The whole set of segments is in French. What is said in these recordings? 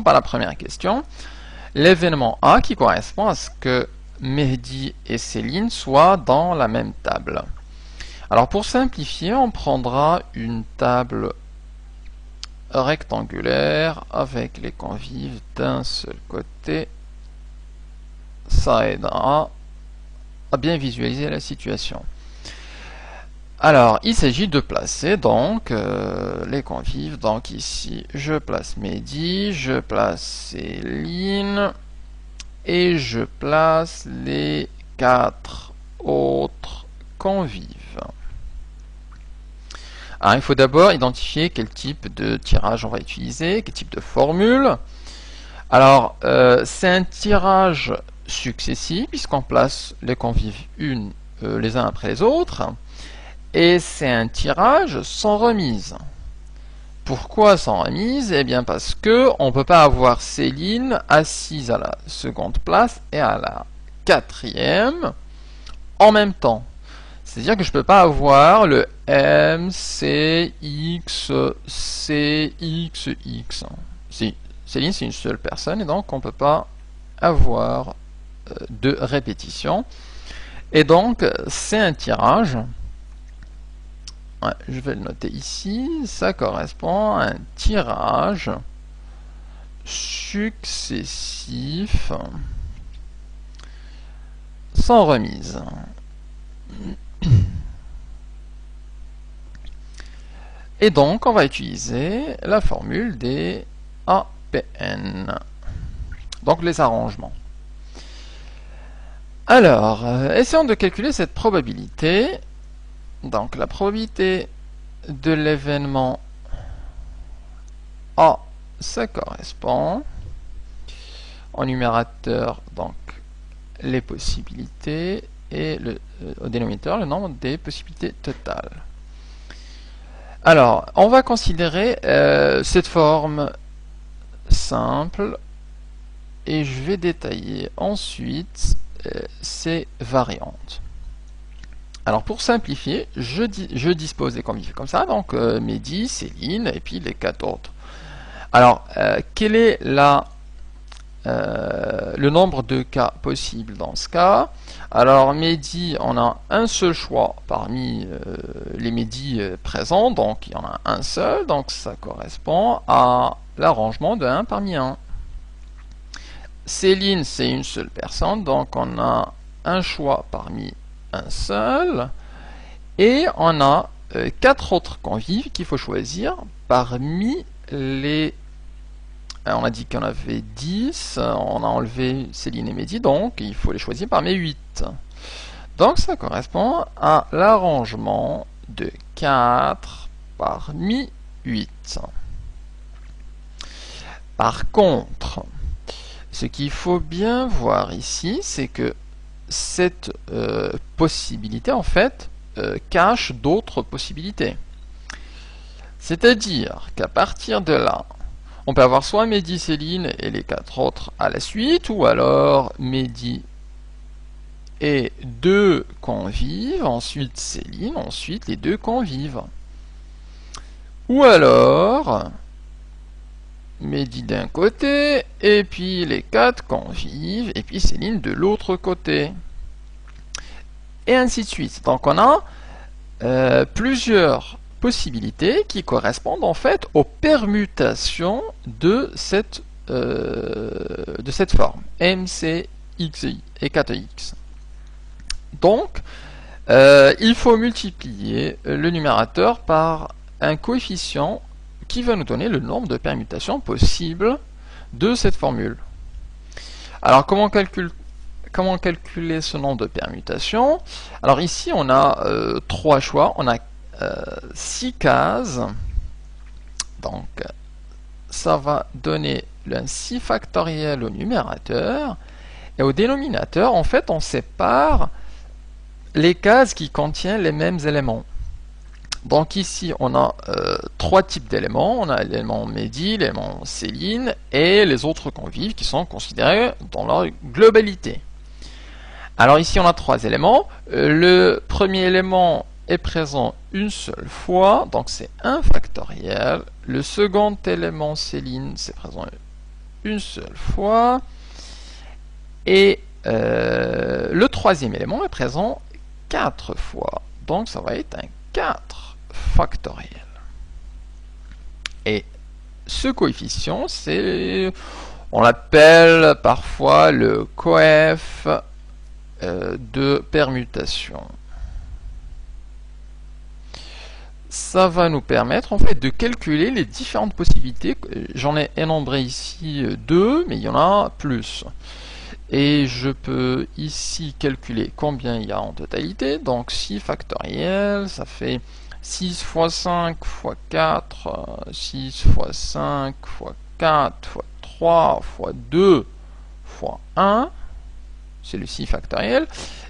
Par la première question, l'événement A qui correspond à ce que Mehdi et Céline soient dans la même table. Alors pour simplifier, on prendra une table rectangulaire avec les convives d'un seul côté. Ça aidera à bien visualiser la situation. Alors, il s'agit de placer donc les convives. Donc ici, je place Mehdi, je place Céline et je place les 4 autres convives. Alors, il faut d'abord identifier quel type de tirage on va utiliser, quel type de formule. Alors, c'est un tirage successif puisqu'on place les convives les uns après les autres. Et c'est un tirage sans remise. Pourquoi sans remise? Eh bien parce que on ne peut pas avoir Céline assise à la seconde place et à la quatrième en même temps. C'est-à-dire que je ne peux pas avoir le M, C, X, C, X, X. Si Céline c'est une seule personne et donc on ne peut pas avoir de répétition. Et donc c'est un tirage. Je vais le noter ici, ça correspond à un tirage successif sans remise. Et donc, on va utiliser la formule des APN, donc les arrangements. Alors, essayons de calculer cette probabilité. Donc la probabilité de l'événement A, ça correspond au numérateur, donc les possibilités, et au dénominateur, le nombre des possibilités totales. Alors, on va considérer cette forme simple, et je vais détailler ensuite ces variantes. Alors pour simplifier, je dispose des convives comme ça, donc Mehdi, Céline et puis les 4 autres. Alors, quel est le nombre de cas possibles dans ce cas? Alors Mehdi, on a un seul choix parmi les Mehdi présents, donc il y en a un seul, donc ça correspond à l'arrangement de 1 parmi 1. Céline, c'est une seule personne, donc on a un choix parmi un seul, et on a 4 autres convives qu'il faut choisir parmi les... On a dit qu'on avait 10, on a enlevé Céline et Mehdi, donc il faut les choisir parmi 8. Donc ça correspond à l'arrangement de 4 parmi 8. Par contre, ce qu'il faut bien voir ici, c'est que cette possibilité, en fait, cache d'autres possibilités. C'est-à-dire qu'à partir de là, on peut avoir soit Mehdi, Céline et les 4 autres à la suite, ou alors Mehdi et 2 convives, ensuite Céline, ensuite les 2 convives. Ou alors Mehdi d'un côté, et puis les 4 convives, et puis Céline de l'autre côté. Et ainsi de suite. Donc on a plusieurs possibilités qui correspondent en fait aux permutations de cette forme M, C, X et 4X. Donc il faut multiplier le numérateur par un coefficient qui va nous donner le nombre de permutations possibles de cette formule. Alors comment calculer ce nombre de permutations? Alors ici on a 3 choix, on a 6 cases, donc ça va donner le 6 factoriel au numérateur, et au dénominateur en fait on sépare les cases qui contiennent les mêmes éléments. Donc ici on a 3 types d'éléments, on a l'élément Mehdi, l'élément Céline et les autres convives qui sont considérés dans leur globalité. Alors ici on a 3 éléments, le premier élément est présent une seule fois, donc c'est 1 factoriel, le second élément Céline c'est présent une seule fois. Et le troisième élément est présent 4 fois. Donc ça va être un 4 factoriel. Et ce coefficient, on l'appelle parfois le coef de permutation. Ça va nous permettre en fait de calculer les différentes possibilités. J'en ai énombré ici 2, mais il y en a plus. Et je peux ici calculer combien il y a en totalité. Donc 6 factoriel, ça fait 6 fois 5 fois 4, 6 fois 5 fois 4 fois 3 fois 2 fois 1. C'est le 6 factoriel.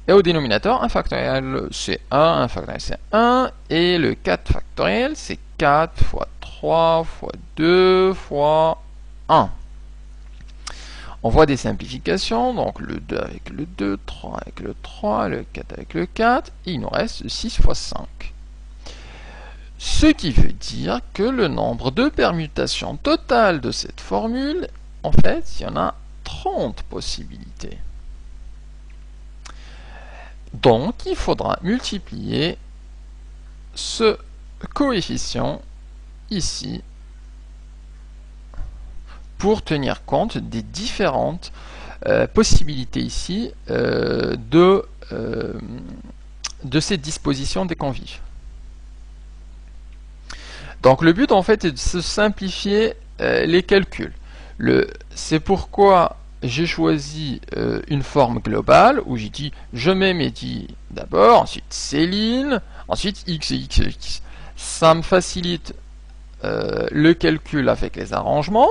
Et au dénominateur, 1 factoriel c'est 1 factoriel c'est 1. Et le 4 factoriel c'est 4 fois 3 fois 2 fois 1. On voit des simplifications, donc le 2 avec le 2, 3 avec le 3, le 4 avec le 4, et il nous reste 6 fois 5. Ce qui veut dire que le nombre de permutations totales de cette formule, en fait, il y en a 30 possibilités. Donc, il faudra multiplier ce coefficient ici pour tenir compte des différentes possibilités ici de ces dispositions des convives. Donc le but en fait est de se simplifier les calculs. C'est pourquoi j'ai choisi une forme globale où j'ai dit je mets Mehdi d'abord, ensuite Céline, ensuite X et X et X. Ça me facilite le calcul avec les arrangements.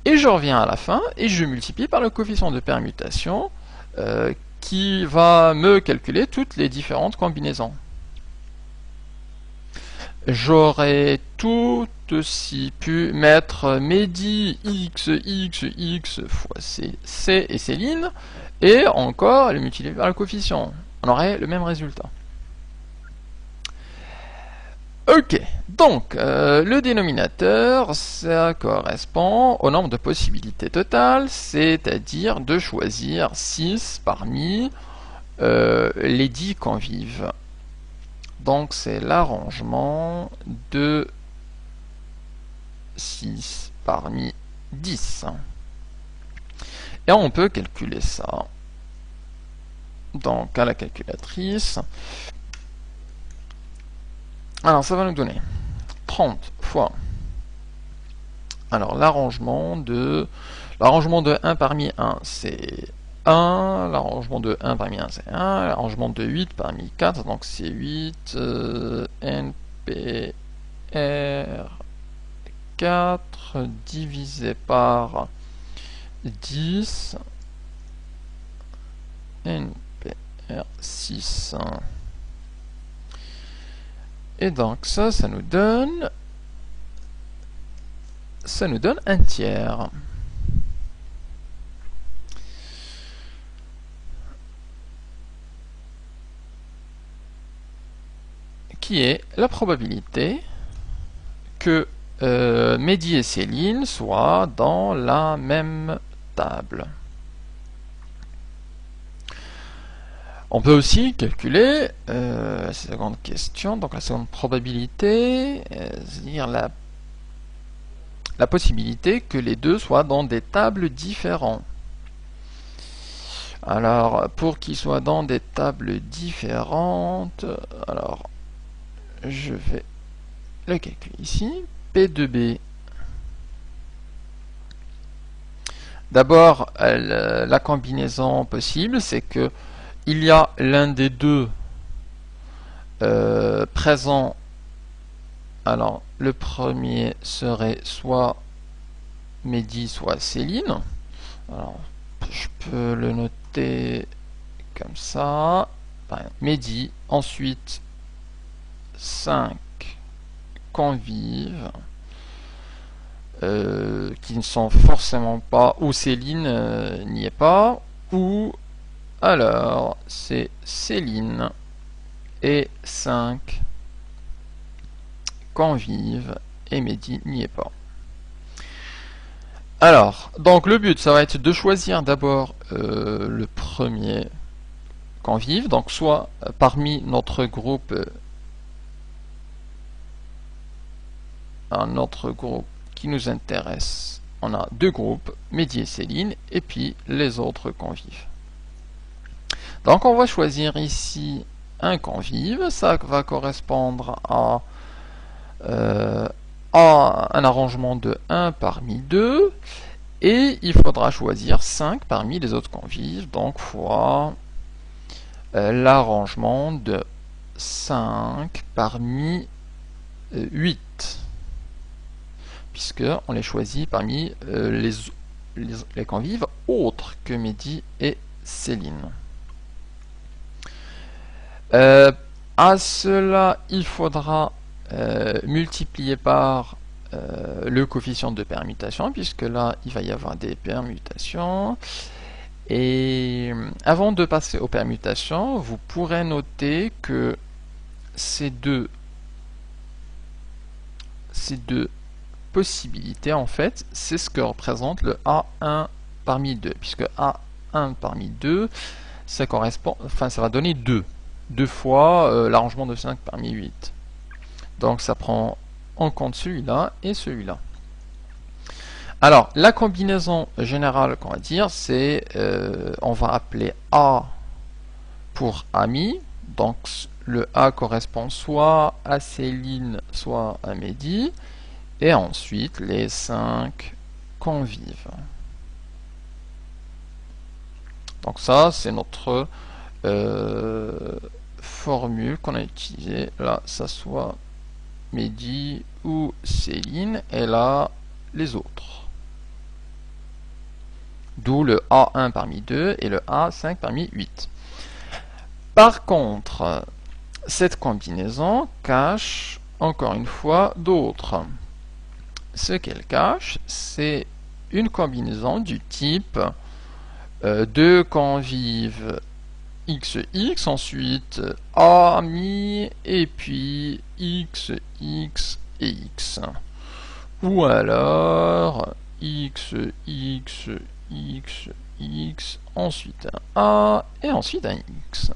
Et je reviens à la fin et je multiplie par le coefficient de permutation qui va me calculer toutes les différentes combinaisons. J'aurais tout aussi pu mettre Mehdi x fois C et Céline et encore le multiplier par le coefficient. On aurait le même résultat. Ok, donc le dénominateur, ça correspond au nombre de possibilités totales, c'est-à-dire de choisir 6 parmi les 10 convives. Donc c'est l'arrangement de 6 parmi 10. Et on peut calculer ça. Donc à la calculatrice. Alors ça va nous donner 30 fois. Alors l'arrangement de 1 parmi 1 c'est 1, l'arrangement de 1 parmi 1 c'est 1, l'arrangement de 8 parmi 4 donc c'est 8, NPR 4 divisé par 10, NPR 6. Et donc ça nous donne un tiers. Qui est la probabilité que Mehdi et Céline soient dans la même table. On peut aussi calculer la seconde question, donc la seconde probabilité, c'est-à-dire la possibilité que les deux soient dans des tables différentes. Alors, pour qu'ils soient dans des tables différentes, alors je vais le calculer ici. P de B. D'abord, la combinaison possible, c'est que il y a l'un des deux présent. Alors, le premier serait soit Mehdi, soit Céline. Alors, je peux le noter comme ça. Mehdi, ensuite 5 convives qui ne sont forcément pas, ou Céline n'y est pas, ou alors c'est Céline et 5 convives et Mehdi n'y est pas. Alors, donc le but, ça va être de choisir d'abord le premier convive, donc soit parmi notre groupe, un autre groupe qui nous intéresse. On a deux groupes, Mehdi et Céline, et puis les autres convives. Donc on va choisir ici un convive, ça va correspondre à un arrangement de 1 parmi 2, et il faudra choisir 5 parmi les autres convives, donc fois l'arrangement de 5 parmi 8, puisque on les choisit parmi les convives autres que Mehdi et Céline. À cela, il faudra multiplier par le coefficient de permutation, puisque là, il va y avoir des permutations. Et avant de passer aux permutations, vous pourrez noter que ces deux possibilités, en fait, c'est ce que représente le A1 parmi 2, puisque A1 parmi 2, ça correspond, enfin, ça va donner 2 fois l'arrangement de 5 parmi 8. Donc ça prend en compte celui-là et celui-là. Alors, la combinaison générale qu'on va dire, c'est, on va appeler A pour ami. Donc le A correspond soit à Céline, soit à Mehdi. Et ensuite, les 5 convives. Donc ça, c'est notre formule qu'on a utilisée. Là, ça soit Mehdi ou Céline, et là, les autres. D'où le A1 parmi 2 et le A5 parmi 8. Par contre, cette combinaison cache, encore une fois, d'autres. Ce qu'elle cache, c'est une combinaison du type deux convives XX, ensuite ami, et puis X, X et X. Ou alors X, X, X, X, ensuite un A, et ensuite un X.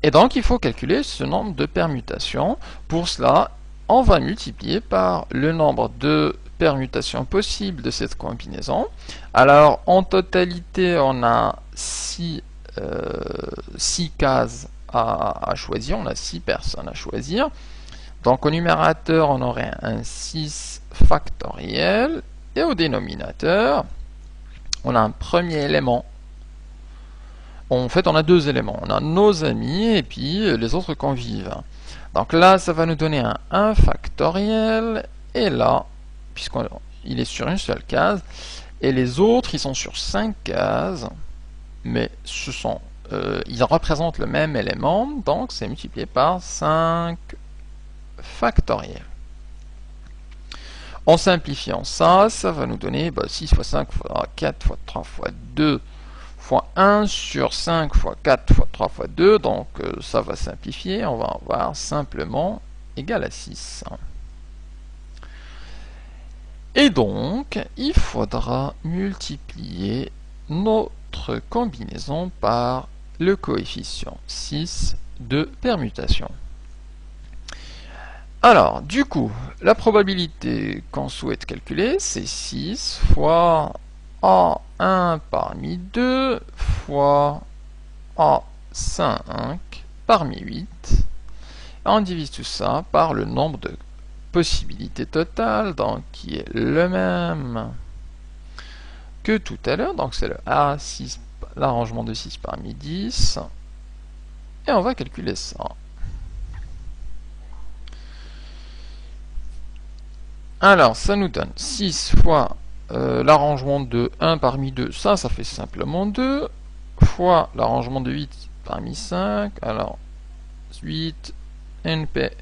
Et donc il faut calculer ce nombre de permutations. Pour cela, on va multiplier par le nombre de permutations possibles de cette combinaison. Alors en totalité, on a 6 cases à choisir, on a 6 personnes à choisir. Donc au numérateur, on aurait un 6 factoriel, et au dénominateur, on a un premier élément. En fait, on a deux éléments. On a nos amis et puis les autres convives. Donc là, ça va nous donner un 1 factoriel. Et là, puisqu'il est sur une seule case, et les autres, ils sont sur 5 cases, mais ils représentent le même élément, donc c'est multiplié par 5 factoriel. En simplifiant ça, ça va nous donner 6 fois 5 fois 4 fois 3 fois 2 fois 1 sur 5 fois 4 fois 3 fois 2, donc ça va simplifier, on va avoir simplement égal à 6. Et donc, il faudra multiplier notre combinaison par le coefficient 6 de permutation. Alors, du coup, la probabilité qu'on souhaite calculer, c'est 6 fois A1 parmi 2 fois A5 parmi 8. On divise tout ça par le nombre de possibilités totales, donc qui est le même que tout à l'heure. Donc c'est le A6, l'arrangement de 6 parmi 10. Et on va calculer ça. Alors, ça nous donne 6 fois l'arrangement de 1 parmi 2, ça fait simplement 2, fois l'arrangement de 8 parmi 5, alors 8 NP